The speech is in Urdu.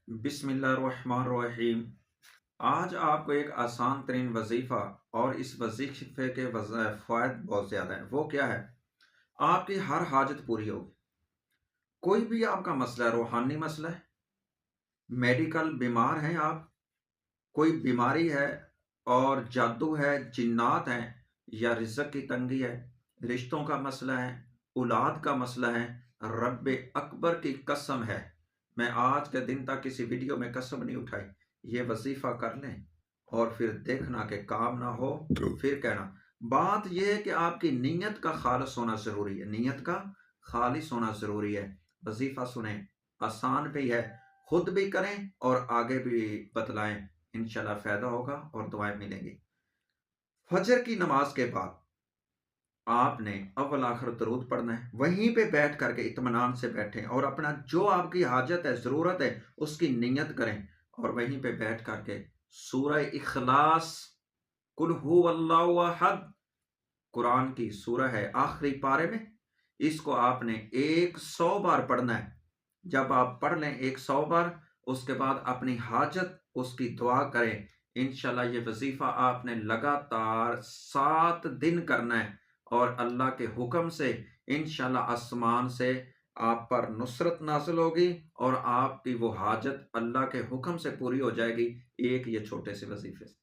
بسم اللہ الرحمن الرحیم۔ آج آپ کو ایک آسان ترین وظیفہ اور اس وظیفے کے فوائد بہت زیادہ ہیں۔ وہ کیا ہے؟ آپ کی ہر حاجت پوری ہوگی۔ کوئی بھی آپ کا مسئلہ ہے، روحانی مسئلہ ہے، میڈیکل بیمار ہیں آپ، کوئی بیماری ہے اور جادو ہے، جنات ہیں، یا رزق کی تنگی ہے، رشتوں کا مسئلہ ہے، اولاد کا مسئلہ ہے، رب اکبر کی قسم ہے، میں آج کے دن تک کسی ویڈیو میں قسم نہیں اٹھائی، یہ وظیفہ کر لیں اور پھر دیکھنا کہ کام نہ ہو پھر کہنا۔ بات یہ ہے کہ آپ کی نیت کا خالص ہونا ضروری ہے، نیت کا خالص ہونا ضروری ہے۔ وظیفہ سنیں، آسان بھی ہے، خود بھی کریں اور آگے بھی بتلائیں، انشاءاللہ فائدہ ہوگا اور دعائیں ملیں گی۔ فجر کی نماز کے بعد آپ نے اول آخر درود پڑھنا ہے، وہیں پہ بیٹھ کر کے اطمینان سے بیٹھیں اور اپنا جو آپ کی حاجت ہے، ضرورت ہے، اس کی نیت کریں اور وہیں پہ بیٹھ کر کے سورہ اخلاص، قل هو اللہ احد، قرآن کی سورہ ہے آخری پارے میں، اس کو آپ نے 100 بار پڑھنا ہے۔ جب آپ پڑھ لیں 100 بار، اس کے بعد اپنی حاجت اس کی دعا کریں، انشاءاللہ یہ وظیفہ آپ نے لگاتار 7 دن کرنا ہے اور اللہ کے حکم سے انشاءاللہ آسمان سے آپ پر نصرت نازل ہوگی اور آپ کی وہ حاجت اللہ کے حکم سے پوری ہو جائے گی، ایک یہ چھوٹے سے وظیفے سے۔